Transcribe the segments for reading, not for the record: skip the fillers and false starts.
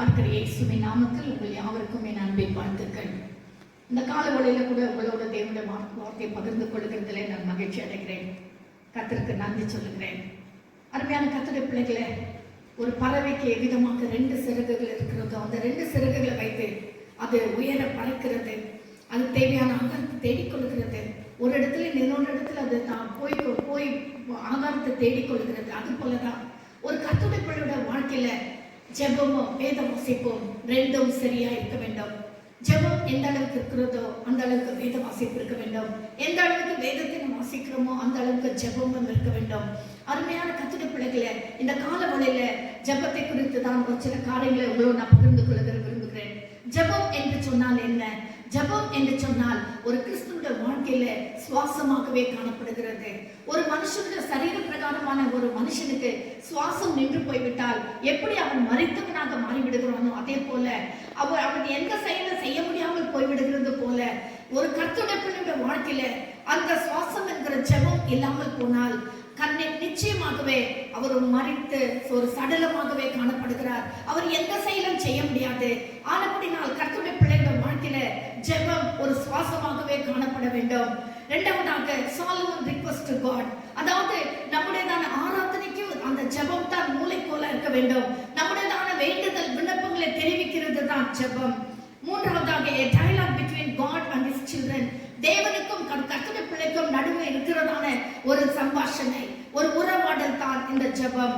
இருக்கிற இயேசுவின் நாமத்தில் உங்கள் யாவருக்கும் என் அன்பின் வாழ்த்துக்கள். இந்த கால வழியில கூட உங்களோட தேவனுடைய வார்த்தையை பகிர்ந்து கொள்கிறதுல நான் மகிழ்ச்சி அடைகிறேன். கர்த்தருக்கு நன்றி சொல்லுகிறேன். அருமையான கர்த்தருடைய பிள்ளைகளை, ஒரு பறவைக்கு எவ்விதமாக 2 சிறகுகள் இருக்கிறதோ அந்த 2 சிறகுகளை வைத்து அது உயர பறக்கிறது, அது தேவையான ஆகாரத்தை தேடிக்கொள்கிறது. ஒரு இடத்துல இன்னொரு இடத்துல அது தான் போய் ஆகாரத்தை தேடிக்கொள்கிறது. அது போலதான் ஒரு கர்த்தருடைய பிள்ளையோட வாழ்க்கையில ஜெபமும் வேத வாசிப்பும் 2ம் சரியா இருக்க வேண்டும். ஜெபம் எந்த அளவுக்கு இருக்கிறதோ அந்த அளவுக்கு வேத வாசிப்பு இருக்க வேண்டும். எந்த அளவுக்கு வேதத்தை நாம் வாசிக்கிறோமோ அந்த அளவுக்கு ஜெபமும் இருக்க வேண்டும். அருமையான கர்த்தருடைய பிள்ளைகளை, இந்த கால வழியில ஜெபத்தை குறித்து தான் ஒரு சில காரியங்களை உங்களோடு நான் பகிர்ந்து கொள்ள விரும்புகிறேன். ஜெபம் என்று சொன்னால் என்ன? ஜெபம் என்று சொன்னால் ஒரு கிறிஸ்துவோட வாழ்க்கையில சுவாசமாகவே காணப்படுகிறது. ஒரு மனுஷனுடைய சரீர பிரகாரமான ஒரு மனுஷனுக்கு சுவாசம் நின்று போய்விட்டால் எப்படி அவன் மரித்தவனாக மாறிவிடுகிறானோ அதே போல அவன் எந்த செயலை செய்ய முடியாமல் போய்விடுகிறது போல ஒரு கர்த்தருடைய பிள்ளையோட வாழ்க்கையில அந்த சுவாசம் என்கிற ஜெபம் இல்லாமல் போனால் கண்ணை நிச்சயமாகவே அவர் மறித்து ஒரு சடலமாகவே காணப்படுகிறார். அவர் எந்த செயலும் செய்ய முடியாது. ஆனபடினால் கர்த்தருடைய பிள்ளையோட வாழ்க்கையில ஜெபம் ஒரு சுவாசமாகவே காணப்பட வேண்டும். இரண்டாவதாக சாலமன் ரிக்வெஸ்ட் டு காட், அதாவது நம்முடையதான ஆராதனைக்கு அந்த ஜெபம் தான் மூளைக்கோலா இருக்க வேண்டும். நம்முடையதான வேண்டுதல் விண்ணப்பங்களை தெரிவிக்கிறது தான் ஜெபம். மூன்றாவதாக a dialogue between God and his children, தேவனுக்கும் கர்த்தருடைய பிள்ளைக்கும் நடுவே இருக்கிறதான ஒரு சம்பாஷணை, ஒரு உறவாடல் தான் இந்த ஜெபம்.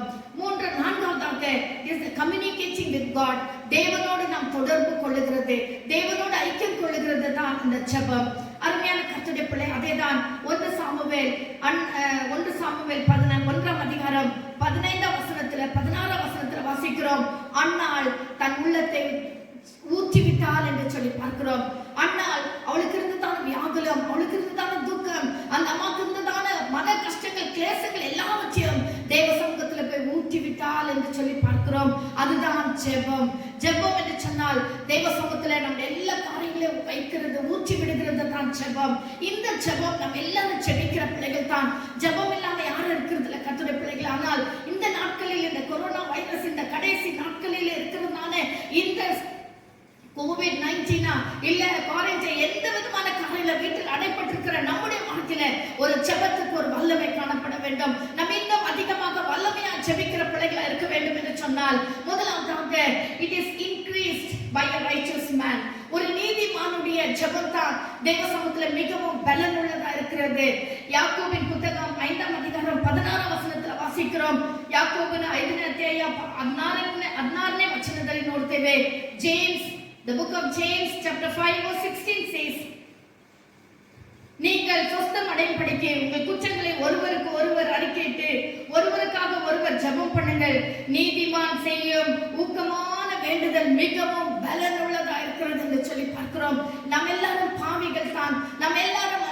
நான்காவதாக is communicating with God, தேவனோடு நாம் தொடர்பு கொள்ளுகிறது, தேவனோடு ஐக்கியம் கொள்ளுகிறது தான் இந்த ஜெபம். அருமையான கர்த்தருடைய பிள்ளை, அதேதான் 1 சாமுவேல் 1ஆம் அதிகாரம் 15ஆம் வசனத்துல 16ஆம் வசனத்துல வாசிக்கிறோம். அன்னாள் தன் உள்ளத்தை ஊற்றிவிட்டாள் என்று சொல்லி பார்க்கிறோம். அண்ணால் அவளுக்கு இருந்ததான வியாகுலம், அவளுக்கு இருந்ததான துக்கம், அந்த அம்மாவுக்கு இருந்ததான மன கஷ்டங்கள், கிளேசங்கள் எல்லாவற்றையும் தேவ சமூகத்துல போய் ஊற்றிவிட்டாள் என்று சொல்லி பார்க்கிறோம். அதுதான் ஜெபம். ஜெபம் என்று சொன்னால் தேவ சமூகத்துல நம்ம எல்லா காரியங்களையும் வைக்கிறது, ஊற்றி விடுகிறது தான் ஜெபம். இந்த ஜெபம் நம்ம எல்லாரும் ஜெபிக்கிற பிள்ளைகள் தான். ஜெபம் இல்லாம யாரும் இருக்கிறதுல கர்த்தருடைய பிள்ளைகள். ஆனால் இந்த நாட்களில், இந்த கொரோனா வைரஸ் இந்த கடைசி நாட்களில் இருக்கிறதுனால இந்த COVID-19 இல்ல குவாரண்டைன் எந்த விதமான காரியல வீட்டில் அடைப்பட்டிருக்கிற நம்முடைய வாழ்க்கையில ஒரு ஜெபத்துக்கு ஒரு வல்லமை காணப்பட வேண்டும். நம்ம இன்னும் அதிகமாக வல்லமையா ஜெபிக்கிற பிள்ளைகளா இருக்க வேண்டும் என்று சொன்னால் முதலாவதாக it is increased by a righteous man. ஒரு நீதிமானுடைய ஜெபம் தான் தேவ சமூகத்துல மிகவும் பலனுள்ளதா இருக்கிறது. யாக்கோபின் புத்தகம் 5ஆம் அதிகாரம் 16ஆம் வசனத்துல வாசிக்கிறோம். யாக்கோபின் 5ನೇ ಅಧ್ಯಾಯ 16ನೇ ವಚನದಲ್ಲಿ ನೋಡ್ತೇವೆ. James, the book of James chapter 5 verse 16 says, நீங்கள் சொஸ்தம் அடையும்படிக்கு உங்கள் குற்றங்களை ஒருவருக்கு ஒருவர் அறிக்கையிட்டு ஒருவருக்காக ஒருவர் ஜெபம் பண்ணுங்கள். நீதிமான் செய்யும் ஊக்கமான வேண்டுதல் மிகவும் பலனுள்ளதா இருக்கிறது என்று சொல்லி பார்க்கிறோம். நம்ம எல்லாரும் பாவிகள் தான், நம்ம எல்லாரும்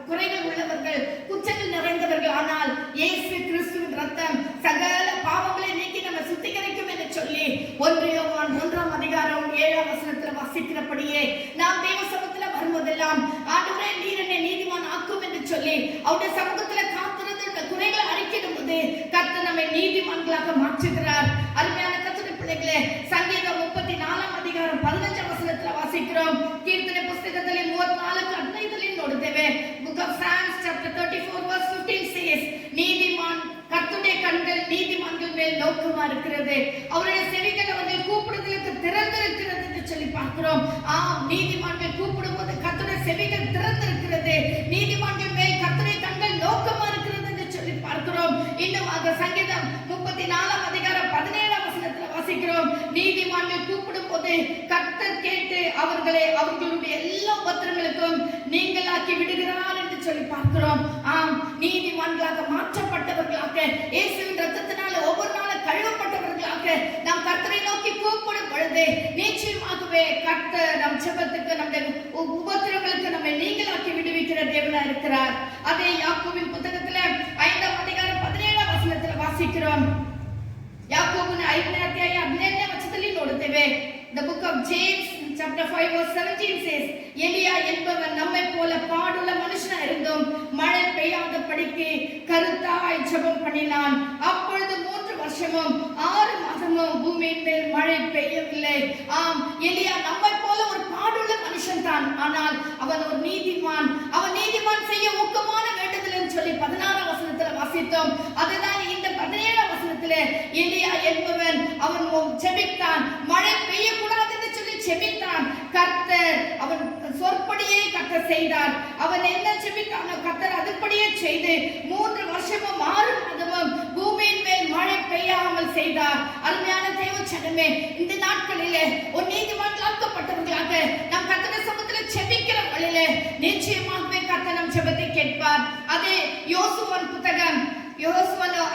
குறைகள் உள்ளவர்கள், குற்றங்கள் நிறைந்தவர்கள். ஆனால் இயேசு கிறிஸ்துவின் ரத்தம் சகல பாவங்களை நீக்கி நம்ம சுத்திகரிக்கும் என்று சொல்லி 1 யோவான் 1ஆம் அதிகாரம் 7ஆம் வசனத்துல வாசிக்கிறபடியே நாம் தேவ சமூகத்துல வரும்போதெல்லாம் ஆண்டவரே நீர் என்னை நீதிமான் ஆக்கும் என்று சொல்லி அவருடைய சமூகத்துல காத்திருந்து இந்த குறைகளை அறிக்கையிடும் போது கர்த்தர் நம்மை நீதிமான்களாக மாற்றுகிறார். அருமையான கர்த்தருடைய பிள்ளைகளே, சங்கீதம் 34ஆம் அதிகாரம் 15ஆம் வசனத்துல வாசிக்கிறோம். கீர்த்தனை புத்தகத்திலே 34:15 ನೋಡುತ್ತೇವೆ. Book of Psalms chapter 34 verse 15 says, நீதிமான் கர்த்தருடைய கண்கள் நீதிமான்கள் மேல் நோக்கமா இருக்கிறது, அவருடைய செவிகள் அவர்கள் கூப்பிடுதலுக்கு திறந்திருக்கிறது என்று சொல்லி பார்க்கிறோம். நீதிமான்கள் கூப்பிடும்போது கர்த்தருடைய செவிகள் திறந்திருக்கிறது, நீதிமான்கள் மேல் கர்த்தருடைய கண்கள் நோக்கமா இருக்கிறது என்று சொல்லி பார்க்கிறோம். இன்னும் அந்த சங்கீதம் 34ஆம் அதிகாரம் 17ஆம் வசனத்துல வாசிக்கிறோம். நீதிமான்கள் கூப்பிடும் போது கர்த்தர் கேட்டு அவர்களுடைய எல்லா பத்திரங்களுக்கும் நீங்களாக்கி விடுகிறார் என்று சொல்லி பார்க்கிறோம். நீதிமான்களாக மாற்றப்பட்டவர்களாக இயேசுவின் ரத்தத்தினால ஒவ்வொரு நாளும் கழுவப்பட்டவர்களாக நாம் கர்த்தரை நோக்கி கூப்பிடும் பொழுது நிச்சயமாகவே கர்த்தர் நம் ஜெபத்துக்கு, நம்முடைய உபத்திரங்களுக்கு நம்மை நீங்களாக்கி விடுவிக்கிற தேவனா இருக்கிறார். அதே யாக்கோபின் புத்தகத்துல 5ஆம் அதிகாரம் 17ஆம் வசனத்துல வாசிக்கிறோம். ಯಾಕೋಬನ 5ನೇ ಅಧ್ಯಾಯ 17ನೇ ವಚನದಲ್ಲಿ ನೋಡುತ್ತೇವೆ. The book of James chapter 5 verse 17 says, எலியா என்பவன் நம்மை போல பாடுள்ள மனுஷனா இருந்தும் மழை பெய்யாத படிக்கு கருத்தாய் ஜெபம் பண்ணினான். அப்பொழுது 3 வருஷமும் 6 மாதமும் பார்க்கிறோம், பூமியின் மேல் மழை பெய்யவில்லை. ஆம், எலியா நம்மை போல ஒரு பாடுள்ள மனுஷன் தான். ஆனால் அவன் ஒரு நீதிமான். அவன் நீதிமான் செய்ய ஊக்கமான வேண்டுதல் என்று சொல்லி 16ஆம் வசனத்துல வாசித்தோம். அதுதான் இந்த 17ஆம் வசனத்துல எலியா என்பவன் அவன் செபித்தான், மழை பெய்யக்கூடாது என்று சொல்லி செபித்தான். கர்த்தர் அவன் சொற்படியே கர்த்தர் செய்தார். அவன் என்ன செபித்தானோ கர்த்தர் அதுபடியே செய்து 3 வருஷமும் 6 மாதமும் பூமியின் மேல் மழை பெய்யாமல் செய்தார். அருமையான தேவ ஜனமே, இந்த நாட்களிலே ஒரு நீதிமான்களாக்கப்பட்டவர்களாக நாம் கர்த்தருடைய சமூகத்தில் செபிக்கிற வழியிலே நிச்சயமாகவே கர்த்தர் நம் ஜெபத்தை கேட்பார். அதே யோசுவாவின் புத்தகம் யோசுவா 12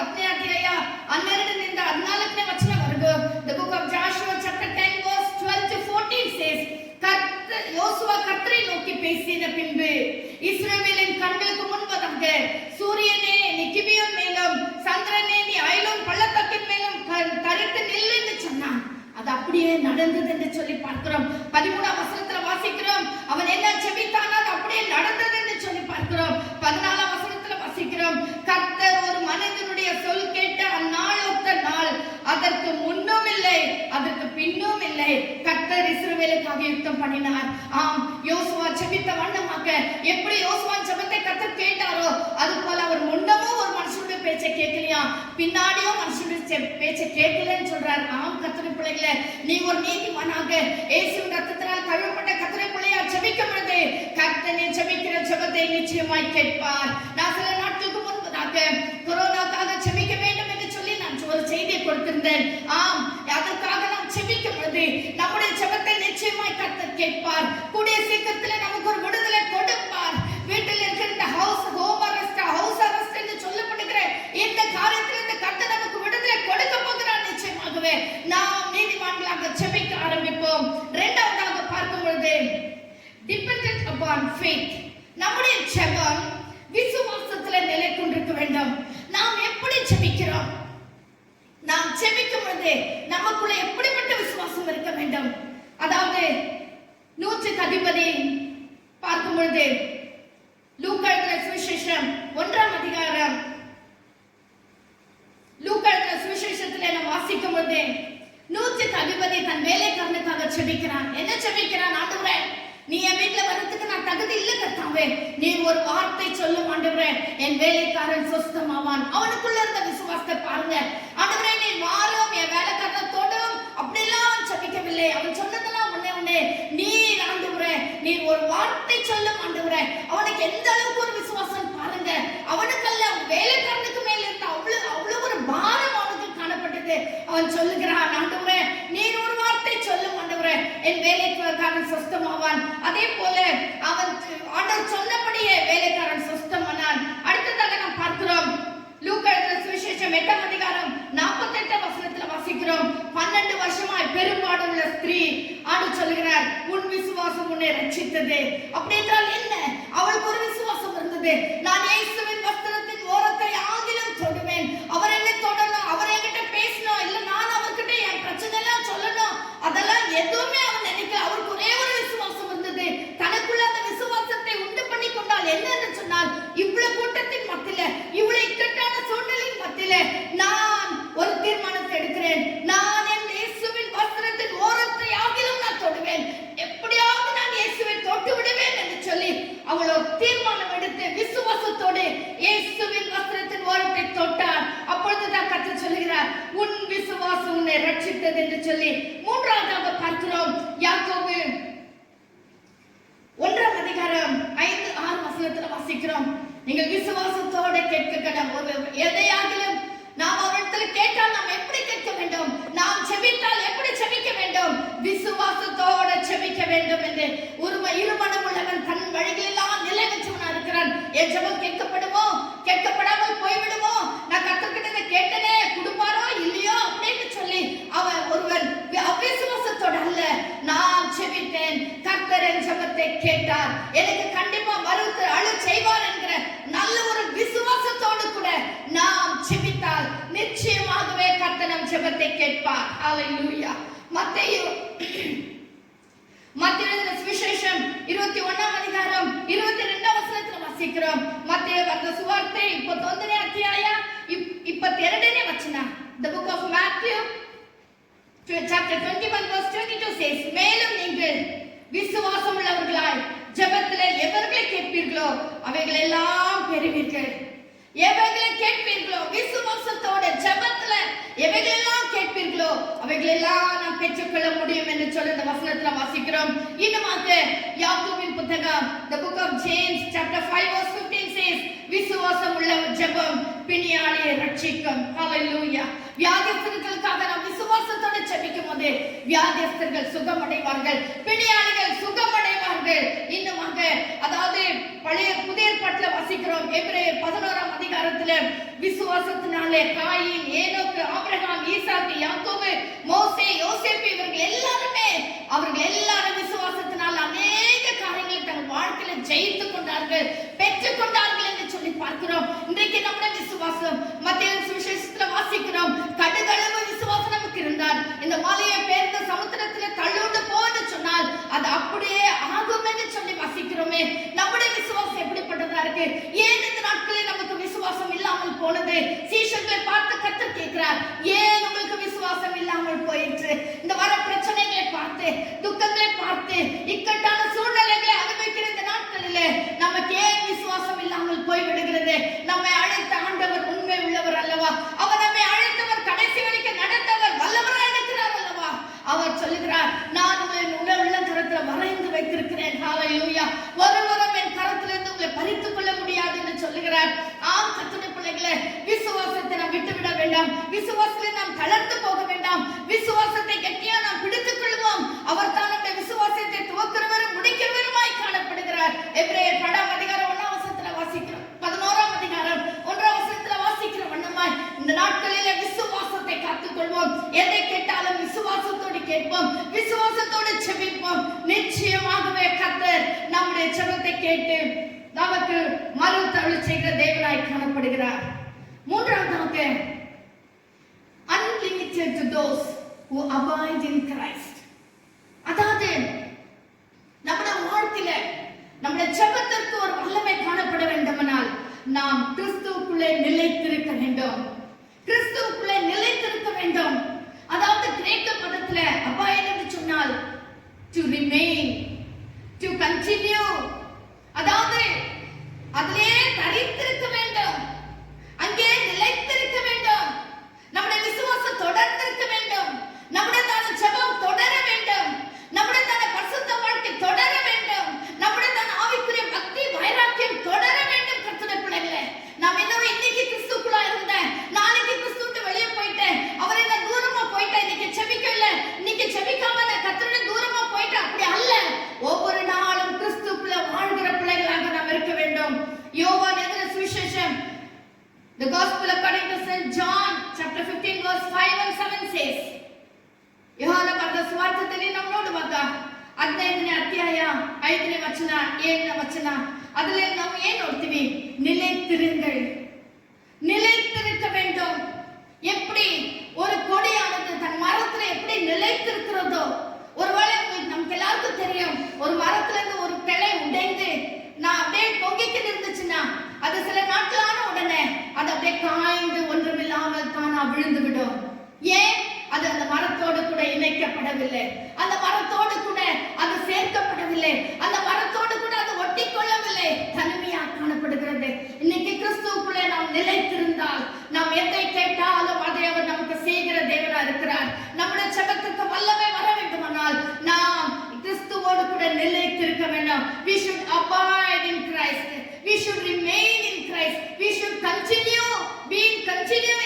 14 ವಚನ ವರೆಗೂ the book of Joshua chapter 10 verse 12 to 14 says, யோசுவா கர்த்தரை நோக்கி பேசின பின்பு இஸ்ரவேலின் கண்களுக்கு முன்பதாக சூரியனே நீ கிபியோன் மேலும் சந்திரனே நீ ஐலோன் பள்ளத்தாக்கின் மேலும் தரித்து நில் என்று சொன்னான். அது அப்படியே நடந்தது என்று சொல்லி பார்க்கிறோம். 13ஆம் வசனத்துல வாசிக்கிறோம், அவன் என்ன செபித்தானோ அது அப்படியே நடந்தது என்று சொல்லி பார்க்கிறோம். 14ஆம் வசனத்துல வாசிக்கிறோம், கர்த்தர் ஒரு மனிதனுடைய சொல் கேட்ட அந்நாள் ஒத்த நாள், அதற்கு முன்னும் இல்லை அதற்கு பின்னும் இல்லை, கர்த்தர் இஸ்ரவேலுக்காக யுத்தம் பண்ணினார். ஆம், யோசுவா செபித்த வண்ணமாக எப்படி யோசுவா ஜெபத்தை கர்த்தர் கேட்டாரோ அது போல அவர் முன்னமும் ஒரு மனுஷனுடைய பேச்சை கேட்கலையா, பின்னாடியும் மனுஷனுடைய பேச்சை கேட்கலன்னு சொல்றார். ஆம் கர்த்தருடைய பிள்ளைகளே, நீ ஒரு நீதிமானாக இயேசுவின் ரத்தத்தினால் கழுவப்பட்ட கர்த்தருடைய பிள்ளையா ஜெபிக்கும் பொழுது கர்த்தர் நீ ஜெபிக்கிற ஜெபத்தை நிச்சயமாய் கேட்பார். நான் சில நாட்களுக்கு முன்பதாக கொரோனாக்காக ஜெபிக்க வேண்டும் என்று சொல்லி நான் ஒரு செய்தியை கொடுத்திருந்தேன். ஆம், அதற்காக நாம் ஜெபிக்கும் பொழுது நம்முடைய ஜெபத்தை நிச்சயமாய் கர்த்தர் கேட்பார். கூடிய சீக்கிரத்தில் நமக்கு ஒரு விடுதலை கொடுப்பார். வீட்டில் இருக்கிற இந்த ஹோம் அரெஸ்ட் என்று சொல்லப்படுகிற இந்த காரியத்தில் இந்த கர்த்தர் நமக்கு விடுதலை கொடுக்க போகிறார். நிச்சயமாகவே நாம் நீதிமான்களாக ஜெபிக்க ஆரம்பிப்போம். இரண்டாவதாக பார்க்கும் பொழுது dependent upon faith. நம்முடைய ஜெபம் விசுவாசத்தில் நிலை கொண்டிருக்க வேண்டும். நாம் எப்படி ஜெபிக்கிறோம்? நாம் ஜெபிக்கும் பொழுது நமக்குள்ள எப்படிப்பட்ட விசுவாசம் இருக்க வேண்டும்? அதாவது 100க்கு அதிபதி பார்க்கும் பொழுது லூக்கா எழுதின சுவிசேஷம் 1ஆம் அதிகாரம், லூக்கா எழுதின சுவிசேஷத்திலே நாம் வாசிக்கும் பொழுது 100க்கு அதிபதி தன் வேலைக்காரனுக்காக ஜெபிக்கிறான். என்ன ஜெபிக்கிறான்? ஆண்டவரே, நீ என் வீட்டுல வர்றதுக்கு நான் தகுதி இல்லை கர்த்தாவே, நீ ஒரு வார்த்தை சொல்லும் ஆண்டவரே, என் வேலைக்காரன் சுஸ்தமாவான். அவனுக்குள்ள இருந்த விசுவாசத்தை பாருங்க. ஆண்டவரே, நீ வாரும் என் வேலைக்காரனை தொடும் அப்படிலாம் அவன் ஜெபிக்கவில்லை. அவன் சொன்னதெல்லாம் ஒண்ணே, நீ ஆண்டவரே நீ ஒரு வார்த்தை சொல்லும் ஆண்டவரே. அவனுக்கு எந்த அளவுக்கு ஒரு விசுவாசம் பாருங்க. அவனுக்கல்ல, அவன் வேலைக்காரனுக்கு மேல இருந்த அவ்வளவு ஒரு பாரம் அவனுக்கு காணப்பட்டது. அவன் சொல்லுகிறான், ஆண்டவரே நீர் ஒரு வார்த்தை சொல்லும் ஆண்டவரே, என் வேலைக்காரன் சுஸ்தமாவான். அதே போல அவன் ஆண்டவர் சொன்னபடியே வேலைக்காரன் சுஸ்தமானான். அடுத்ததாக நாம் பார்க்கிறோம் லூக்கா எழுதின சுவிசேஷம் 8ஆம் அதிகாரம் 48ஆம் வசனத்துல வாசிக்கிறோம், 12 வருஷமாய் பெரும்பாடுள்ள ஸ்திரீ ஆண்டவர் சொல்கிறார், உன் விசுவாசம் உன்னை ரட்சித்தது. அப்படி என்றால் என்ன? அவளுக்கு ஒரு விசுவாசம் இருந்தது. நான் இயேசுவின் வஸ்திரத்தின் ஓரத்தை ஆகிலும் தொடுவேன். அவர் என்னை தொடணும், அவர் என்கிட்ட பேசணும், இல்ல நான் அவர்கிட்ட என் பிரச்சனை எல்லாம் சொல்லணும், அதெல்லாம் எதுவுமே அவன் நினைக்கல. அவருக்கு ஒரே ஒரு விசுவாசம் இருந்தது. தனக்குள்ள அந்த விசுவாசத்தை உண்டு பண்ணி கொண்டால் என்னன்னு சொன்னால், இவ்வளவு கூட்டத்தின் மத்தியில, இவ்வளவு இக்கட்டான சூழ்நிலையின் மத்தியில நான் ஒரு தீர்மானத்தை எடுக்கிறேன். நான் என் இயேசுவின் வஸ்திரத்தின் ஓரத்தை ஆகிலும் நான் தொடுவேன், எப்படியாவது நான் இயேசுவை தொட்டு விடுவேன் என்று சொல்லி அவள் ஒரு தீர்மானம் எடுத்து விசுவாசத்தோடு இயேசுவின் வஸ்திரத்தின் ஓரத்தை தொட்டார். அப்பொழுதுதான் கர்த்தர் சொல்லுகிறார், உன் விசுவாசம் உன்னை ரட்சித்தது என்று சொல்லி. மூன்றாவதாக பார்க்கிறோம் யாக்கோபு 1ஆம் அதிகாரம் 5-6 வசனத்துல வாசிக்கிறோம், நீங்கள் விசுவாசத்தோட கேட்க எதையாகிலும் நாம் அவரிடத்தில் கேட்டால் நாம் எப்படி கேட்க வேண்டும்? நாம் செபித்தால் எப்படி செபிக்க வேண்டும்? விசுவாசத்தோட செபிக்க வேண்டும் என்று. இருமனம் உள்ளவன் தன் வழிகளெல்லாம் நிலை வச்சவனா இருக்கிறான். என் ஜெபம் கேட்கப்படுமோ கேட்கப்படாமல் போய்விடுமோ, நான் கர்த்தர்கிட்ட கேட்டனே கொடுப்பாரோ இல்லையோ அப்படின்னு சொல்லி அவன் ஒருவன் அவிசுவாசத்தோட அல்ல, நான் செபித்தேன், கர்த்தர் என் ஜெபத்தை கேட்டார், எனக்கு கண்டிப்பா மறுத்து அழு செய்வார் என்கிற நல்ல ஒரு விசுவாசத்தோடு கூட நாம் செபித்தால் நிச்சயமாகவே கர்த்தர் நம் ஜெபத்தை கேட்பார். ஹல்லேலூயா. மத்தேயு சுவிசேஷம் 21ஆம் அதிகாரம் 22ஆம் வசனத்துல வாசிக்கிறோம். மத்தேயு ಬರೆದ ಸುವಾರ್ತೆ 21ನೇ ಅಧ್ಯಾಯ 22ನೇ ವಚನ. The book of Matthew chapter 21 verse 22 says, மேலும் நீங்கள் விசுவாசம் உள்ளவர்களாய் ஜெபத்திலே எவர்களை கேட்பீர்களோ அவைகள் எல்லாம் பெறுவீர்கள். எவைகளை கேட்பீர்களோ, விசுவாசத்தோட ஜெபத்துல எவைகள் எல்லாம் கேட்பீர்களோ அவைகள் எல்லாம் நாம் பெற்றுக்கொள்ள முடியும் என்று சொல்லி இந்த வசனத்துல வாசிக்கிறோம். இன்னுமாக யாக்கோபின் புத்தகம் the book of James chapter 5 verse 15 says, விசுவாசம் உள்ள ஜெபம் பிணியாளியை ரட்சிக்கும். ஹalleluya. வியாதிஸ்தர்களுக்காக நாம் விசுவாசத்தோட ஜெபிக்கும் போது வியாதிஸ்தர்கள் சுகமடைவார்கள், பிணியாளிகள் சுகமடைவார்கள். இன்னுமாக அதாவது பழைய புதிய ஏற்பாட்டுல வாசிக்கிறோம், எபிரேயர் 11ஆம் அதிகாரத்துல விசுவாசத்தினாலே காயின், ஏனோக்கு, ஆபிரகாம், ஈசாக்கு, யாக்கோபு, மோசே, யோசேப்பு அவர்கள் எல்லாரும் விசுவாசத்தினால் அநேக காரியங்களை தங்கள் வாழ்க்கையில ஜெயித்து கொண்டார்கள், பெற்றுக் கொண்டார்கள் என்று சொல்லி பார்க்கிறோம். இன்றைக்கு நம்முடைய விசுவாசம் மத்தேயு சுவிசேஷத்துல வாசிக்கிறோம், கடுகளவு விசுவாசம் நமக்கு இருந்தால் இந்த மலையை பெயர்ந்த சமுத்திரத்துல தள்ளுண்டு போன்னு சொன்னால் அது அப்படியே ஆகும் என்று சொல்லி வாசிக்கிறோமே. நம்முடைய விசுவாசம் எப்படிப்பட்டதா இருக்கு? ஏன் இந்த நாட்களில் நமக்கு விசுவாசம் இல்லாமல் போனது? சீஷர்களை பார்த்து கர்த்தர் கேட்கிறார், ஏன் உங்களுக்கு விசுவாசம் இல்லாமல் போயிற்று? இந்த வர பிரச்சனைகளை பார்த்து, துக்கங்களை பார்த்து, இக்கட்டான சூழ்நிலைகளை அனுபவிக்கிற இந்த நாட்களிலே நமக்கு ஏன் விசுவாசம் இல்லாமல் போய் விடுகிறது? நம்மை அழைத்த ஆண்டவர் உண்மை உள்ளவர் அல்லவா? அவர் நம்மை அழைத்தவர் கடைசி வரைக்கும் நடந்தவர் வல்லவராக இருக்கிறார் அல்லவா? அவர் சொல்லுகிறார், நான் உங்களை உள்ள கரத்தில் வரைந்து வைத்திருக்கிறேன். ஹalleluya. ஒருவரும் என் கரத்திலிருந்து உங்களை பறித்துக் கொள்ள முடியாது என்று சொல்லுகிறார். ஆம் கர்த்தருடைய பிள்ளைகளே, விசுவாசத்தை நாம் விட்டுவிட வேண்டாம், விசுவாசத்தில் நாம் தளர்ந்து போக வேண்டாம், விசுவாசத்தை கெட்டியா நாம் பிடித்துக் கொள்வோம். அவர் தான் நம்முடைய விசுவாசத்தை துவக்கிறவரும் முடிக்கிறவருமாய் காணப்படுகிறார். எபிரேயர் 2ஆம் அதிகாரம் 1ஆம் வசனத்துல வாசிக்கிறோம், 11ஆம் அதிகாரம் 1ஆம் வசனத்துல வாசிக்கிற வண்ணமாய் இந்த நாட்களிலே விசுவாசத்தை காத்துக் கொள்வோம். எதை கேட்டாலும் விசுவாசத்தோடு கேட்போம், விசுவாசத்தோடு ஜெபிப்போம். நிச்சயமாகவே கர்த்தர் நம்முடைய ஜெபத்தை கேட்டு நமக்கு மறுதருள் செய்கிற தேவனாய் காணப்படுகிறார். மூன்றாவதாக, unlimited to those who abide in Christ. அதாவது நம்முடைய வாழ்க்கையில நம்முடைய ஜெபத்திற்கு ஒரு வல்லமை காணப்பட வேண்டுமானால் நாம் கிறிஸ்துவுக்குள்ளே நிலைத்திருக்க வேண்டும், கிறிஸ்துவுக்குள்ளே நிலைத்திருக்க வேண்டும். அதாவது கிரேக்க பதத்துல abide என்று சொன்னால் to remain, to continue, அதாவது அதிலே தரித்திருக்க வேண்டும், அங்கே நிலைத்திருக்க வேண்டும். நம்முடைய விசுவாசம் தொடர்ந்திருக்க வேண்டும், நம்முடைய ஜெபம் தொடர வேண்டும், நம்முடைய பரிசுத்த வாழ்க்கை தொடர வேண்டும், நம்முடைய ஆவிக்குரிய பக்தி வைராக்கியம் தொடர வேண்டும். கர்த்தருடைய பிள்ளைகளே, நாம் என்னவோ இன்னைக்கு கிறிஸ்துக்குள்ளா இருந்தேன், நாளைக்கு கிறிஸ்து விட்டு வெளியே போயிட்டேன், அவர் என்ன தூரமா போயிட்டேன், இன்னைக்கு ஜெபிக்கல, இன்னைக்கு ஜெபிக்காம நான் கர்த்தருடைய தூரமா போயிட்டேன், அப்படி அல்ல. ஒவ்வொரு நாளும் கிறிஸ்துக்குள்ள வாழ்கிற பிள்ளைகளாக நாம் இருக்க வேண்டும். யோவான் எழுதின சுவிசேஷம், the gospel according to St. John chapter 15 verse 5 and 7 says, யோಹಾನ ಬರೆದ ಸುವಾರ್ತೆಯಲ್ಲಿ ನಾವು ನೋಡುವಾಗ 15ನೇ ಅಧ್ಯಾಯ 5ನೇ ವಚನ 7ನೇ ವಚನ ಅದರಲ್ಲಿ ನಾವು ಏನು ನೋಡ್ತೀವಿ? நிலைத்திருங்கள், நிலைத்திருக்க வேண்டும். எப்படி ஒரு கொடியானது தன் மரத்துல எப்படி நிலைத்திருக்கிறதோ, ஒருவேளை நமக்கு எல்லாருக்கும் தெரியும், ஒரு மரத்துல இருந்து ஒரு கிளை உடைந்து நான் அப்படியே பொங்கிக்கிட்டு இருந்துச்சுன்னா அது சில நாட்களான உடனே அது அப்படியே காய்ந்து ஒன்றுமில்லாமல் தானா விழுந்து விடும். ஏன்? அது அந்த மரத்தோடு கூட இணைக்கப்படவில்லை, அந்த மரத்தோடு கூட அது சேர்க்கப்படவில்லை, அந்த மரத்தோடு கூட அது ஒட்டி கொள்ளவில்லை, தனிமையாக காணப்படுகிறது. இன்னைக்கு கிறிஸ்துவுக்குள்ளே நாம் நிலைத்திருந்தால் நாம் எதை கேட்டாலும் அதை அவர் நமக்கு செய்கிற தேவனா இருக்கிறார். நம்முடைய ஜெபத்துக்கு வல்லமை வர வேண்டுமானால் நாம் கிறிஸ்துவோடு கூட நிலைத்திருக்க வேண்டும். We should abide in Christ, we should remain in Christ, we should continue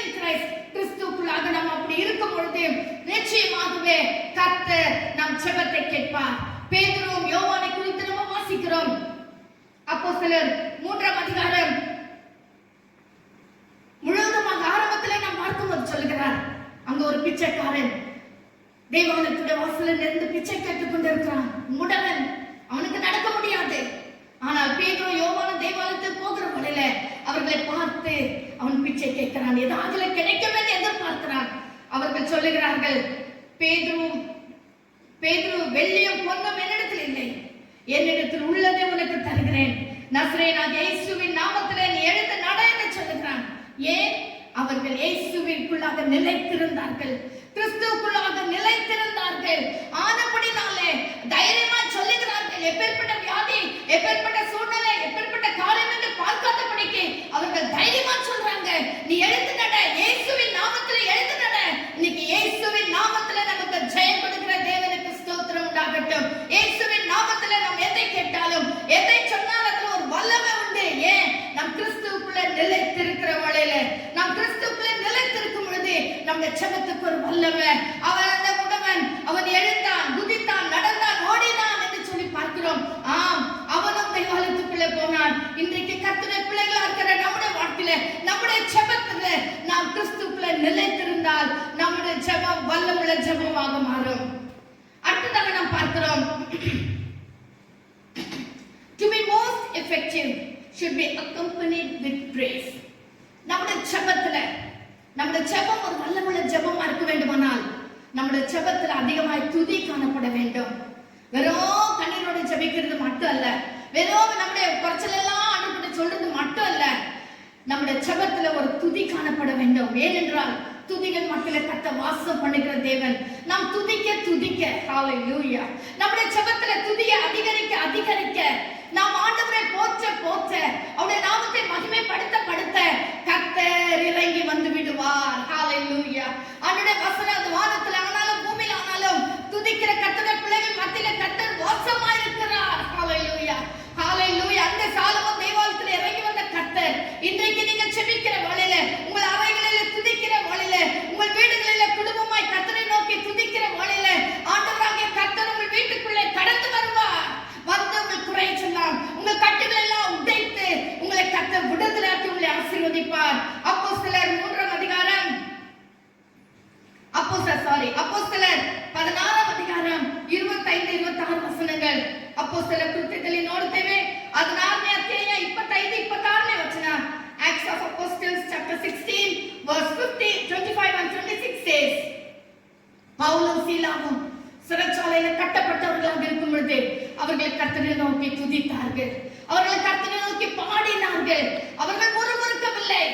in Christ. கிறிஸ்துவுக்குள்ளாக நாம் அப்படி இருக்கும் பொழுது நிச்சயமாகவே கர்த்தர் நம் ஜெபத்தை கேட்பார். பேதுரு யோவானை குறித்து நம்ம வாசிக்கிறோம். அப்போஸ்தலர் 3ஆம் அதிகாரம் முழுவதுமாக ஆரம்பத்திலே நாம் பார்க்கும்போது சொல்லுகிறார், அங்க ஒரு பிச்சைக்காரன் தேவாலயத்துடைய வாசலில் இருந்து பிச்சை கேட்டுக் கொண்டிருக்கிறான். முடவன், அவனுக்கு நடக்க முடியாது. ஆனால் பேதுரு யோவான தேவாலயத்துக்கு போகிற வழியில அவர்களை பார்த்து அவன் பிச்சை கேட்கிறான், ஏதாவது கிடைக்கும் என்று எதிர்பார்க்கிறான். அவர்கள் சொல்லுகிறார்கள், பேதுரு வெள்ளியும் பொன்னும் என்னிடத்தில் இல்லை, என்னிடத்தில் உள்ளதை உனக்கு தருகிறேன், நசரேயனாகிய இயேசுவின் நாமத்திலே நீ எழுந்து நட என்று சொல்லுகிறான். ஏன்? அவர்கள் இயேசுவிற்குள்ள கிறிஸ்துவுக்குள்ளாக நிலைத்திருந்தார்கள், கிறிஸ்துவுக்குள்ளாக நிலைத்திருந்தார்கள். ஆனபடினாலே தைரியமா சொல்லுகிறார்கள், எப்பேற்பட்ட வியாதி, எப்பேற்பட்ட சூழ்நிலை, எப்பேற்பட்ட காரியம் என்று பார்க்காதபடிக்கு அவர்கள் தைரியமா சொல்றாங்க, நீ எழுந்து நட, இயேசுவின் நாமத்திலே எழுந்து நட. இன்னைக்கு இயேசுவின் நாமத்திலே நமக்கு ஜெயம் கொடுக்கிற தேவனுக்கு ஸ்தோத்திரம் உண்டாகட்டும். இயேசுவின் நாமத்திலே நாம் எதை கேட்டாலும், எதை சொன்னாலும் அதுல ஒரு வல்லமை உண்டு. ஏன்? நம் கிறிஸ்துவுக்குள்ள நிலைத்திருக்கிற வேளையில, நாம் கிறிஸ்துவுக்குள்ள நிலைத்திருக்கும் பொழுது நம்முடைய ஜெபத்துக்கு ஒரு வல்லமை. அவன் அந்த முடவன், அவன் எழுந்தான், குதித்தான், நடந்தான், ஓடினான் என்று சொல்லி பார்க்கிறோம். ஆம், அவனும் தேவாலயத்துக்குள்ளே போனான். இன்றைக்கு கர்த்தருடைய பிள்ளைகளா இருக்கிற நம்முடைய வாழ்க்கையில, நம்முடைய ஜெபத்துல நாம் கிறிஸ்துவுக்குள்ள நிலைத்திருந்தால் நம்முடைய ஜெபம் வல்லமுள்ள ஜெபமாக மாறும். அடுத்ததாக நாம் பார்க்கிறோம், to be most effective should be accompanied with praise. நம்முடைய ஜெபத்துல, நம்முடைய ஜெபம் ஒரு வல்லமுள்ள ஜெபமா இருக்க வேண்டுமானால் நம்முடைய ஜெபத்துல அதிகமாய் துதி காணப்பட வேண்டும். வெறும் கண்ணீரோட ஜெபிக்கிறது மட்டும் அல்ல, வெறும் நம்முடைய குறைச்சல் எல்லாம் ஆண்டவர்கிட்ட சொல்றது மட்டும் அல்ல, நம்முடைய ஜெபத்துல ஒரு துதி காணப்பட வேண்டும். ஏனென்றால் துதிகள் மத்தியில கர்த்தர் வாசம் பண்ணுகிற தேவன். நாம் துதிக்க துதிக்க, ஹalleluya, நம்முடைய ஜெபத்துல துதியை அதிகரிக்க அதிகரிக்க, நாம் ஆண்டவரை போற்ற போற்ற, அவருடைய நாமத்தை மகிமைப்படுத்த படுத்த கர்த்தர் இறங்கி வந்து விடுவார். ஹalleluya. அவருடைய வசனம் வானத்தில் ஆனாலும் பூமியில் ஆனாலும் துதிக்கிற கர்த்தருடைய பிள்ளைகள் மத்தியில கர்த்தர் வாசமாய் இருக்கிறார். ஹalleluya, ஹalleluya. அந்த சாலமோன் தேவாலயத்தில் இறங்கி வந்த கர்த்தர் இன்றைக்கு நீங்க ஜெபிக்கிற வேளையில, உங்கள் அறைகளில துதிக்கிற வேளையில, உங்கள் வீடுகளில குடும்பமாய் கர்த்தரை நோக்கி துதிக்கிற வேளையில ஆண்டவராகிய கர்த்தர் உங்கள் வீட்டுக்குள்ளே கடந்து வருவார். வந்து உங்கள் குறை சொல்லலாம், உங்கள் கட்டுகள் எல்லாம் உடைத்து உங்களை கர்த்தர் விடுதலையாக்கி உங்களை ஆசீர்வதிப்பார். அப்போஸ்தலர் 3ஆம் அதிகாரம், அப்போஸ்தலர் 16ஆம் அதிகாரம் 25-26 வசனங்கள். அப்போஸ்தலர் ಕೃತ್ಯದಲ್ಲಿ ನೋಡುತ್ತೇವೆ. 16ನೇ ಅಧ್ಯಾಯ 25-26ನೇ ವಚನ. Acts of Apostles chapter 16 verse 50, 25 and 26 says, பவுலும் சீலாவும் சிறைச்சாலையில கட்டப்பட்டவர்களாக இருக்கும் பொழுது அவர்களை கர்த்தரை நோக்கி துதித்தார்கள், அவர்களை கர்த்தரை நோக்கி பாடினார்கள். அவர்கள் முறுமுறுக்கவில்லை.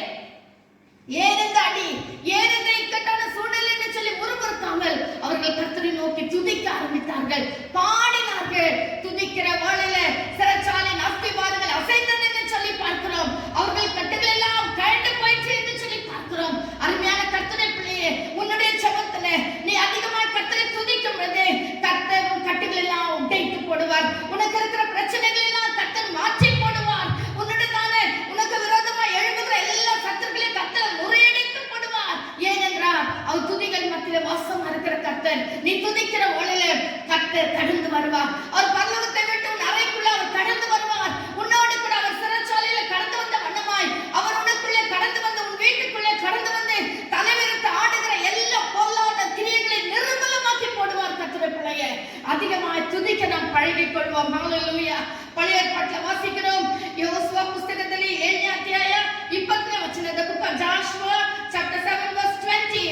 ஏன் இந்த அடி, ஏன் இந்த இக்கட்டான சூழ்நிலை என்று சொல்லி முறுமுறுக்காமல் அவர்கள் கர்த்தரை நோக்கி துதிக்க ஆரம்பித்தார்கள், பாடினார்கள். துதிக்கிற வேளையில சிறைச்சாலையின் அஸ்திவாரங்கள் அசைந்தது என்று சொல்லி பார்க்கிறோம். அவர்கள் கட்டுகள் எல்லாம் கழண்டு போயிற்று என்று சொல்லி பார்க்கிறோம். அருமையான கர்த்தரை பிள்ளையே, உன்னுடைய ஜெபத்துல நீ அதிகமாக கர்த்தரை துதிக்கும் பொழுது கர்த்தர் உன் கட்டுகள் எல்லாம் உடைத்து போடுவார். உனக்கு இருக்கிற பிரச்சனைகள் எல்லாம் கர்த்தர் மாற்றி போடுவார். உனக்கு விரோதமா எழும்புகிற எல்லா சத்துருக்களையும் கர்த்தர் முறியடித்து போடுவார். ஏனென்றால் அவர் துதிகள் மத்தியில வாசமா இருக்கிற கர்த்தர். நீ துதிக்கிற வேளையில கர்த்தர் கடந்து வருவார். அவர் பரலோகத்தை விட்டு உன் அறைக்குள்ள அவர் கடந்து வருவார். உன்னோடு கூட அவர் சிறைச்சாலையில கடந்து வந்த வண்ணமாய் அவர் உனக்குள்ளே கடந்து வந்து உன் வீட்டுக்குள்ளே கடந்து வந்து தலைவருக்கு ஆடுகிற எல்லா பொல்லாத கிரியைகளை நிர்மூலமாக்கி போடுவார். கர்த்தருடைய பிள்ளையே, அதிகமாய் துதிக்க நாம் பழகிக் கொள்வோம். ஹalleluya. பழைய ஏற்பாட்டில் வாசிக்கிறோம், யோசுவா புத்தகத்தில் 7ನೇ ಅಧ್ಯಾಯ 20ನೇ ವಚನ. The book of Joshua chapter 7 verse 20.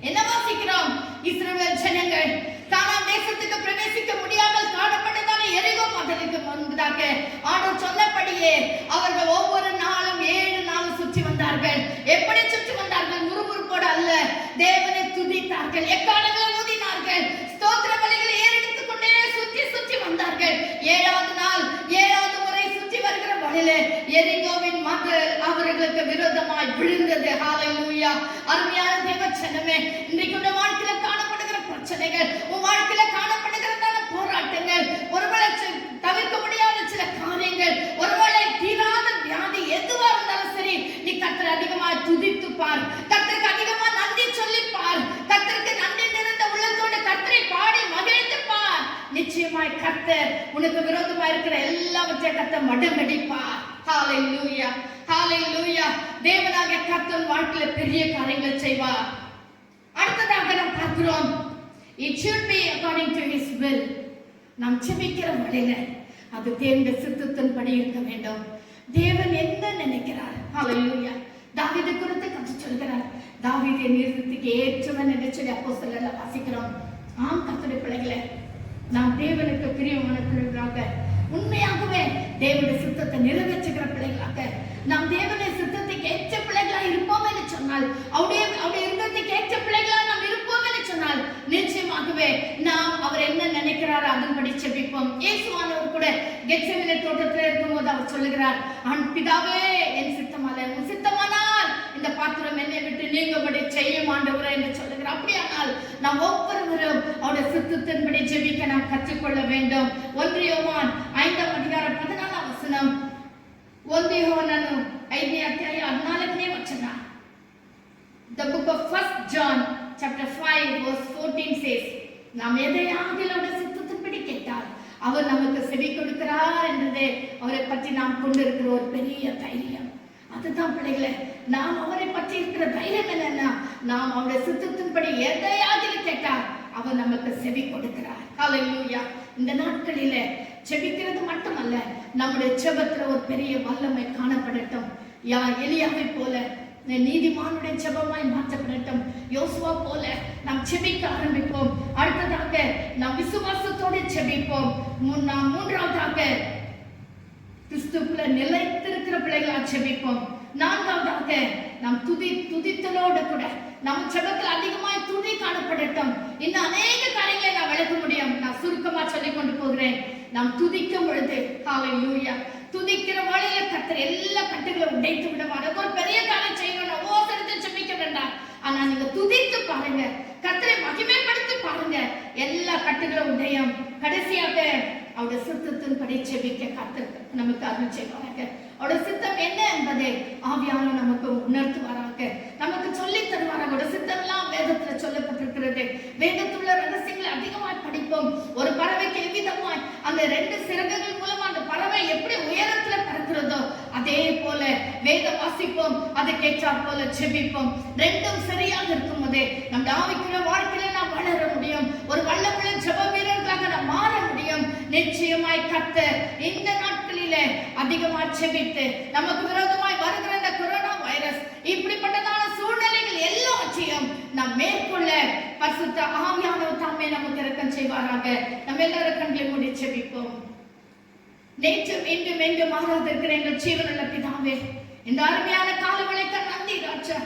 என்ன வாசிக்கிறோம்? இஸ்ரவேல் ஜனங்கள் கானான் தேசத்துக்கு பிரவேசிக்க முடியாமல் காணப்பட்டதான எரிகோ மதிலுக்கு முன்பதாக ஆண்டவர் சொன்னபடியே அவர்கள் ஒவ்வொரு நாளும் 7 நாள் சுற்றி வந்தார்கள். எப்படி சுற்றி வந்தார்கள்? முறுமுறுப்போடு அல்ல, தேவனை துதித்தார்கள், எக்காலங்களை ஊதினார்கள், ஸ்தோத்திர பலிகளை ஏறெடுத்துக் கொண்டே சுற்றி சுற்றி வந்தார்கள். 7வது நாள் 7வது முறை சுற்றி வருகிற வழியில எரிகோவின் மதில் அவர்களுக்கு விரோதமாய் விழுந்தது. ஹalleluya. அருமையான தேவ ஜனமே, இன்றைக்கு உங்க வாழ்க்கையில காணப்படுகிற பிரச்சனைகள், உன் வாழ்க்கையில காணப்படுகிறதான போராட்டங்கள், ஒருவேளை தவிர்க்க முடியாத சில காரியங்கள், ஒருவேளை தீராத வியாதி, எதுவா இருந்தாலும் சரி, நீ கர்த்தரை அதிகமா துதித்து பார், கர்த்தருக்கு அதிகமா நன்றி சொல்லி பார், கர்த்தருக்கு நன்றி நிறைந்த உள்ளத்தோடு கர்த்தரை பாடி மகிழ்ந்து பார். நிச்சயமாய் கர்த்தர் உனக்கு விரோதமா இருக்கிற எல்லாவற்றையும் கர்த்தர் மடங்கடிப்பார். ஹalleluya, ஹalleluya. தேவனாகிய கர்த்தர் வாழ்க்கையில பெரிய காரியங்கள் செய்வார். அடுத்ததாக நாம் பார்க்கிறோம், it should be according to his will. நாம் ஜெபிக்கிற வழியில அது தேவனுடைய சித்தத்தின்படி இருக்க வேண்டும். தேவன் என்ன நினைக்கிறார்? ஹalleluya. தாவீது குறித்து கர்த்தர் சொல்கிறார், தாவீதை நிறுத்தத்துக்கு ஏற்றவன் என்று சொல்லி அப்போஸ்தலர்ல வாசிக்கிறோம். ஆம் கர்த்தருடைய பிள்ளைகளே, நாம் தேவனுக்கு பிரியமான பிள்ளைகளாக, உண்மையாகவே தேவனுடைய சித்தத்தை நிறைவேற்றுகிற பிள்ளைகளாக, நாம் தேவனுடைய சித்தத்துக்கு ஏற்ற பிள்ளைகளாக இருப்போம் என்று சொன்னால், அவருடைய இருந்தத்துக்கு நிச்சயமாகவே நாம் அவர் என்ன நினைக்கிறாரோ அதன்படி செபிப்போம். இயேசுவானவர் கூட கெத்செமனே தோட்டத்தில் இருக்கும்போது அவர் சொல்லுகிறார், பிதாவே என் சித்தமல்ல உன் சித்தமானால் இந்த பாத்திரம் என்னை விட்டு நீங்கும்படி செய்யும் ஆண்டவரே என்று சொல்லுகிறார். அப்படியானால் நாம் ஒவ்வொருவரும் அவருடைய சித்தத்தின்படி ஜெபிக்க நாம் கற்றுக்கொள்ள வேண்டும். 1 யோவான் 5ஆம் அதிகாரம் 14ஆம் வசனம். 1 யோவான் 5ನೇ ಅಧ್ಯಾಯ 14ನೇ ವಚನ. The book of 1 John chapter 5 verse 14 says, நாம் எதையாவது அவருடைய சித்தத்தின்படி கேட்டால் அவர் நமக்கு செவி கொடுக்கிறார் என்றதே அவரை பற்றி நாம் கொண்டிருக்கிற ஒரு பெரிய தைரியம். அதுதான் பிள்ளைகளே, நாம் அவரை பற்றி இருக்கிற தைரியம் என்னன்னா, நாம் அவருடைய சித்தத்தின்படி எதையாவது கேட்டால் அவர் நமக்கு செவி கொடுக்கிறார். ஹல்லேலூயா. இந்த நாட்களிலே செபிக்கிறது மட்டுமல்ல, நம்முடைய செபத்துல ஒரு பெரிய வல்லமை காணப்படட்டும். எலியாவை போல நீதிமானுடைய ஜெபமாய் மாற்றப்படட்டும். யோசுவா போல நாம் செபிக்க ஆரம்பிப்போம். அடுத்ததாக நாம் விசுவாசத்தோடு செபிப்போம். நாம் மூன்றாவதாக கிறிஸ்துவுக்குள்ள நிலைத்திருக்கிற பிள்ளைகளா செபிப்போம். நான்காவதாக நாம் துதித்தலோடு கூட நம் செபத்தில் அதிகமாய் துதி காணப்படட்டும். இன்னும் அநேக காரியங்களை நான் விளக்க முடியும். நான் சுருக்கமா சொல்லிக் கொண்டு போகிறேன். நாம் துதிக்கும் பொழுது ஹல்லேலூயா, துதிக்கிற வழியில கர்த்தர் எல்லா கட்டுகளை உடைத்து விடுவார். ஒரு பெரிய காரியம் செய்யணும், ஓசரித்து செபிக்க வேண்டாம். ஆனா நீங்க துதித்து பாருங்க, கர்த்தரை மகிமைப்படுத்தி பாருங்க, எல்லா கட்டுகளும் உடையும். கடைசியாக அவருடைய சித்தத்தின்படி செபிக்க கர்த்தர் நமக்கு அருள் செய்வாங்க. அவருடைய சித்தம் என்ன என்பதை ஆவியானவர் நமக்கு உணர்த்துவாராக, நமக்கு சொல்லி தருவாராக. அவருடைய சித்தம் எல்லாம் வேதத்துல சொல்லப்பட்டிருக்கிறது. வேதத்துள்ள ரகசியங்களை அதிகமாய் படிப்போம். ஒரு பறவைக்கு எவ்விதமாய் அந்த 2 சிறகுகள் மூலமா அந்த பறவை எப்படி உயரத்துல பறக்கிறதோ அதே போல வேத வாசிப்போம், அதை கேட்டாற் போல செபிப்போம். 2ம் சரியாக இருக்கும் போதே நம் ஆவிக்குரிய வாழ்க்கையில நாம் வளர முடியும். ஒரு வல்லமுள்ள ஜெப வீரர்களாக நாம் மாற முடியும். நிச்சயமாய் கர்த்தர் இந்த நாட்களிலே அதிகமாய் செபித்து நமக்கு விரோதமாய் வருகிற இந்த கொரோனா வைரஸ் இப்படிப்பட்டதான சூழ்நிலைகள் எல்லாவற்றையும் நாம் மேற்கொள்ள பரிசுத்த ஆவியானவர் தாமே நமக்கு இரக்கம் செய்வாராக. நம்ம எல்லாரும் கண்களை மூடி செபிப்போம். நேற்றும் இன்றும் என்றும் மாறாதிருக்கிற எங்கள் ஜீவனுள்ள பிதாவே, இந்த அருமையான காலவளைக்கு நன்றி ராஜா.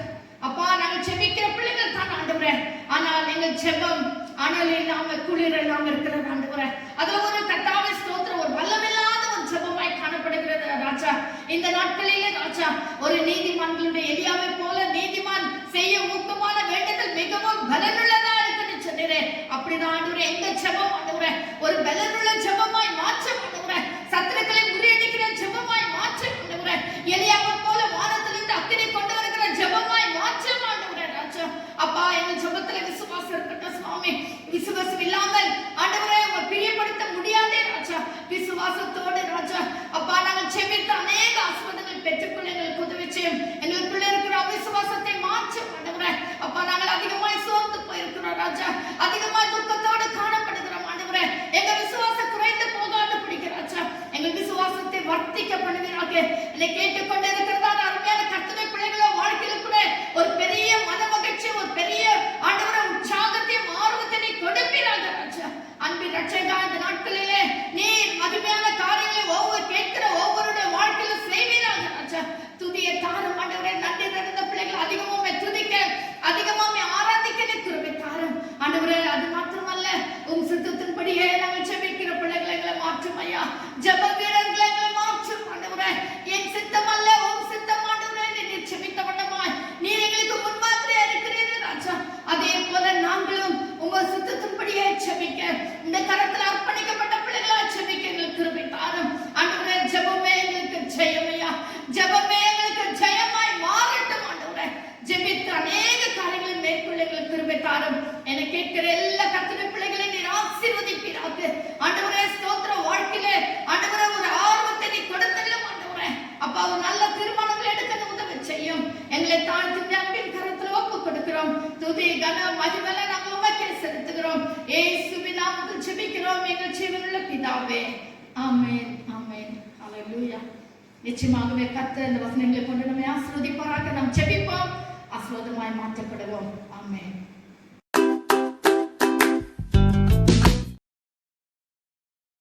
அப்பா, நாங்கள் செபிக்கிற பிள்ளைகள் தான் ஆண்டவரே, ஆனால் எங்கள் ஜெபம் அனல் இல்லாம குளிர் இல்லாம இருக்கிறது ஆண்டவரே. அதுல ஒரு கர்த்தாவே ஸ்தோத்திரம், ஒரு வல்லமில்லாத ஒரு ஜெபமாய் காணப்படுகிறது ராஜா. இந்த நாட்களிலே ராஜா, ஒரு நீதிமான்களுடைய எலியாவை போல நீதிமான் செய்ய ஊக்கமான வேண்டுதல் மிகவும் பலனுள்ளதா இருக்குன்னு சொன்னீரே. அப்படிதான் ஆண்டவரே எங்க ஜெபம் ஆண்டவரே ஒரு பலனுள்ள ஜெபமாய் மாற்ற ஆண்டவரே, சத்துருக்களை முறியடிக்கிற ஜெபமாய் மாற்ற ஆண்டவரே, எலியாவை போல வானத்திலிருந்து அக்கினி கொண்டு வருகிற ஜெபமாய் மாற்ற ஆண்டவரே ராஜா. அப்பா, எங்க ஜெபத்துல விசுவாசம் இருக்கட்டும் சுவாமி. விசுவாசம் இல்லாமல் ஆண்டவரே உங்களை பிரியப்படுத்த முடியாதே ராஜா. விசுவாசத்தோடு ராஜா அப்பா நாங்கள் செபித்து அநேக ஆசீர்வாதங்கள் பெற்றுக்கொள்ள எங்களுக்கு உதவி செய்யும். எங்களுக்குள்ள இருக்கிற அவிசுவாசத்தை மாற்ற ஆண்டவரே. அப்பா, நாங்கள் அதிகமாய் சோர்ந்து போயிருக்கிறோம் ராஜா, அதிகமாய் துக்கத்தோடு காணப்படுகிறோம் ஆண்டவரே. எங்க விசுவாசம் குறைந்து போகாது பிடிக்க ராஜா, எங்கள் விசுவாசத்தை வர்த்திக்க பண்ணுவீராக. என்னை கேட்டுக்கொண்டு இருக்கிறதா அருமையான கர்த்தருடைய பிள்ளைகளோ வாழ்க்கையில கூட ஒரு பெரிய மன மகிழ்ச்சி, ஒரு பெரிய ஆண்டவரே உற்சாகத்தையும் ஆர்வத்தை கொடுப்பீராக ராஜா. அன்பின் ரட்சகா, இந்த நாட்களிலே நீர் மகிமையான காரியங்களை ஒவ்வொரு கேட்கிற ஒவ்வொருடைய வாழ்க்கையில செய்வீராக ராஜா. துதியை தாரும் ஆண்டவரே. நன்றி நடந்த பிள்ளைகள் அதிகமாமே துதிக்க, ஆராதிக்க கிருபை தாரும் ஆண்டவரே. அது மாத்திரமல்ல, உம் சித்தத்தின்படியே நாங்கள் செபிக்கிற பிள்ளைகளை எங்களை மாற்றும் ஐயா. ஜெப வீரர்களை எங்களை மாற்றும் ஆண்டவரே. என் சித்தம் அல்ல உம் சித்தம் ஆண்டவரே. நீர் செபித்த வண்ணமாய் நீர் எங்களுக்கு முன்மாதிரியா இருக்கிறீர்கள் ராஜா. அதே போல நாங்களும் உங்க சித்தத்தின்படியே செபிக்க, இந்த கரத்தில் அர்ப்பணிக்கப்பட்ட பிள்ளைகளா செபிக்க எங்களுக்கு கிருபை தாரும் ஆண்டவரே. ஜெபமே எங்களுக்கு ஜெயமையா, ஜெபமே எங்களுக்கு ஜெயமாய் மாறட்டும் ஆண்டவரே. ஜெபித்து அநேக காரியங்களை மேற்கொள்ள எங்களுக்கு கிருபை தாரும். என கேட்கிற எல்லா கர்த்தருடைய பிள்ளைகளை நீர் ஆசீர்வதிப்பீராக ஆண்டவரே. ஸ்தோத்திர வாழ்க்கையிலே ஆண்டவரே ஒரு ஆர்வத்தை நீ கொடுத்தல்லும் ஆண்டவரே. அப்பா, ஒரு நல்ல தீர்மானங்களை எடுக்க உதவி செய்யும். எங்களை தாழ்த்தி அன்பின் கரத்தில் ஒப்பு கொடுக்கிறோம். துதி கன மகிமை நாங்கள் உமக்கே செலுத்துகிறோம். இயேசுவின் நாமத்தில் ஜெபிக்கிறோம் எங்கள் ஜீவனுள்ள பிதாவே. ஆமென், ஆமென், ஹல்லேலூயா. நிச்சயமாகவே கர்த்தர் இந்த வசனங்களை கொண்டு நம்மை ஆசீர்வதிப்பாராக. நாம் ஜெபிப்போம், ஆசீர்வாதமாய் மாற்றப்படுவோம். ஆமென்.